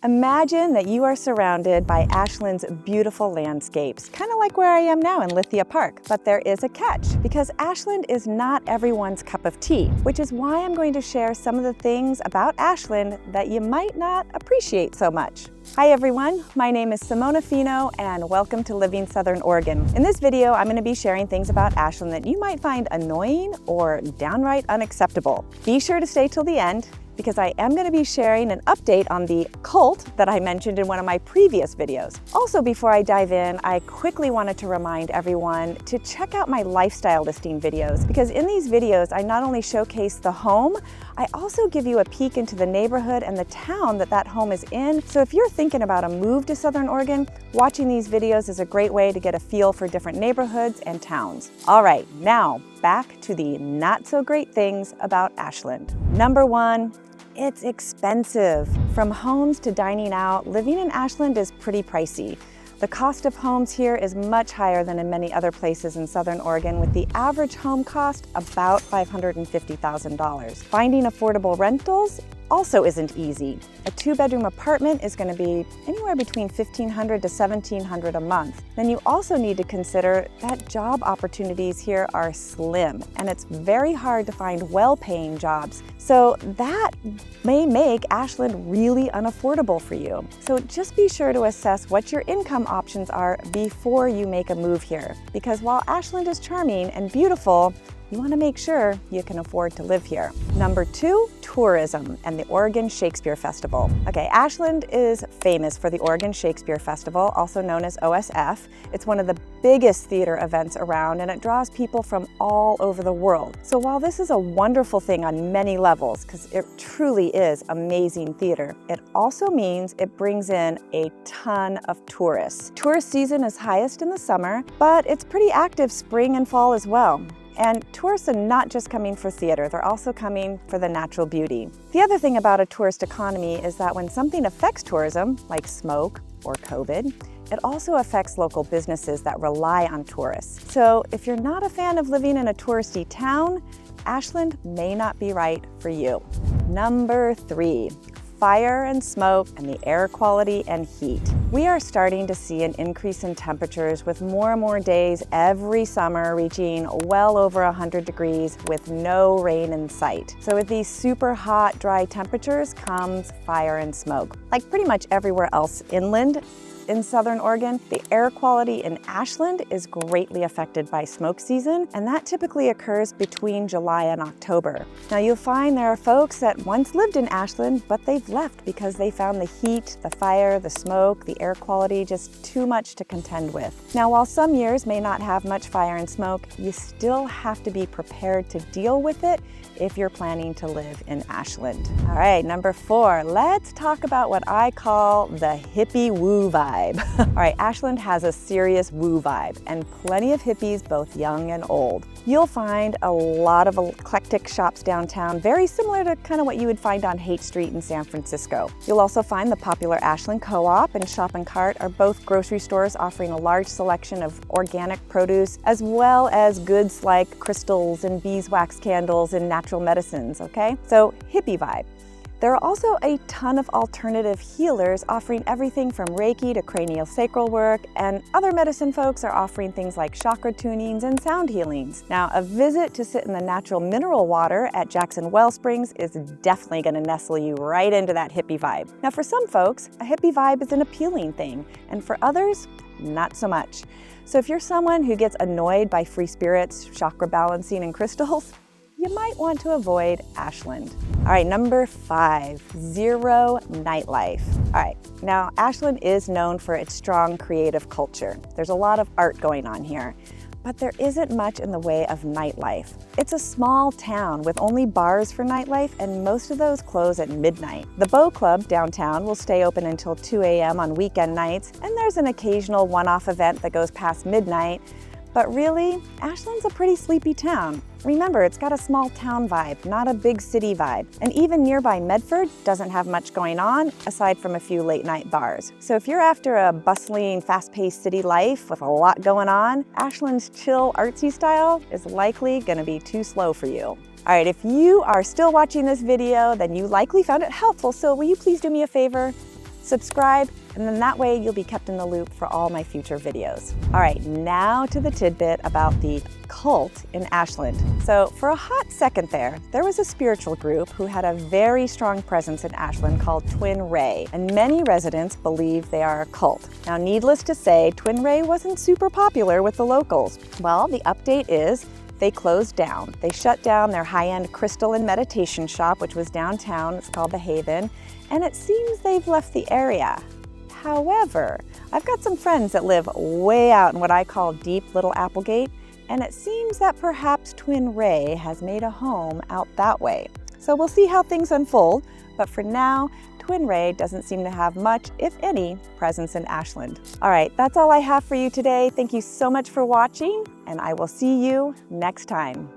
Imagine that you are surrounded by Ashland's beautiful landscapes, kind of like where I am now in Lithia Park. But there is a catch, because Ashland is not everyone's cup of tea, which is why I'm going to share some of the things about Ashland that you might not appreciate so much. Hi everyone, my name is Simona Fino and welcome to Living Southern Oregon. In this video, I'm going to be sharing things about Ashland that you might find annoying or downright unacceptable. Be sure to stay till the end, because I am going to be sharing an update on the cult that I mentioned in one of my previous videos. Also, before I dive in, I quickly wanted to remind everyone to check out my lifestyle listing videos, because in these videos, I not only showcase the home, I also give you a peek into the neighborhood and the town that home is in. So if you're thinking about a move to Southern Oregon, watching these videos is a great way to get a feel for different neighborhoods and towns. All right, now back to the not so great things about Ashland. Number one, it's expensive. From homes to dining out, living in Ashland is pretty pricey. The cost of homes here is much higher than in many other places in Southern Oregon, with the average home cost about $550,000. Finding affordable rentals also isn't easy. A 2-bedroom apartment is going to be anywhere between $1,500 to $1,700 a month. Then you also need to consider that job opportunities here are slim, and it's very hard to find well-paying jobs. So that may make Ashland really unaffordable for you. So just be sure to assess what your income options are before you make a move here, because while Ashland is charming and beautiful, you want to make sure you can afford to live here. Number two, tourism and the Oregon Shakespeare Festival. Okay, Ashland is famous for the Oregon Shakespeare Festival, also known as OSF. It's one of the biggest theater events around, and it draws people from all over the world. So while this is a wonderful thing on many levels, because it truly is amazing theater, it also means it brings in a ton of tourists. Tourist season is highest in the summer, but it's pretty active spring and fall as well. And tourists are not just coming for theater, they're also coming for the natural beauty. The other thing about a tourist economy is that when something affects tourism, like smoke or COVID, it also affects local businesses that rely on tourists. So if you're not a fan of living in a touristy town, Ashland may not be right for you. Number three, fire and smoke and the air quality and heat. We are starting to see an increase in temperatures, with more and more days every summer reaching well over 100 degrees with no rain in sight. So with these super hot, dry temperatures comes fire and smoke. Like pretty much everywhere else inland in Southern Oregon, the air quality in Ashland is greatly affected by smoke season, and that typically occurs between July and October. Now you'll find there are folks that once lived in Ashland, but they've left because they found the heat, the fire, the smoke, the air quality just too much to contend with. Now while some years may not have much fire and smoke, you still have to be prepared to deal with it if you're planning to live in Ashland. All right, number four, let's talk about what I call the hippie woo vibe. All right, Ashland has a serious woo vibe and plenty of hippies, both young and old. You'll find a lot of eclectic shops downtown, very similar to kind of what you would find on Haight Street in San Francisco. You'll also find the popular Ashland Co-op and Shop and Cart are both grocery stores offering a large selection of organic produce, as well as goods like crystals and beeswax candles and natural medicines, okay? So hippie vibe. There are also a ton of alternative healers offering everything from Reiki to cranial sacral work, and other medicine folks are offering things like chakra tunings and sound healings. Now, a visit to sit in the natural mineral water at Jackson Wellsprings is definitely going to nestle you right into that hippie vibe. Now, for some folks, a hippie vibe is an appealing thing, and for others, not so much. So if you're someone who gets annoyed by free spirits, chakra balancing, and crystals, you might want to avoid Ashland. All right, number five, zero nightlife. All right, now Ashland is known for its strong creative culture. There's a lot of art going on here, but there isn't much in the way of nightlife. It's a small town with only bars for nightlife, and most of those close at midnight. The Bow Club downtown will stay open until 2 a.m. on weekend nights, and there's an occasional one-off event that goes past midnight. But really, Ashland's a pretty sleepy town. Remember, it's got a small town vibe, not a big city vibe. And even nearby Medford doesn't have much going on, aside from a few late night bars. So if you're after a bustling, fast-paced city life with a lot going on, Ashland's chill, artsy style is likely gonna be too slow for you. All right, if you are still watching this video, then you likely found it helpful, so will you please do me a favor? Subscribe, and then that way you'll be kept in the loop for all my future videos. All right, now to the tidbit about the cult in Ashland. So for a hot second there was a spiritual group who had a very strong presence in Ashland called Twin Ray, and many residents believe they are a cult. Now, needless to say, Twin Ray wasn't super popular with the locals. Well, the update is they closed down. They shut down their high-end crystal and meditation shop, which was downtown. It's called The Haven, and it seems they've left the area. However, I've got some friends that live way out in what I call deep Little Applegate, and it seems that perhaps Twin Ray has made a home out that way. So we'll see how things unfold, but for now, Twin Ray doesn't seem to have much, if any, presence in Ashland. All right, that's all I have for you today. Thank you so much for watching, and I will see you next time.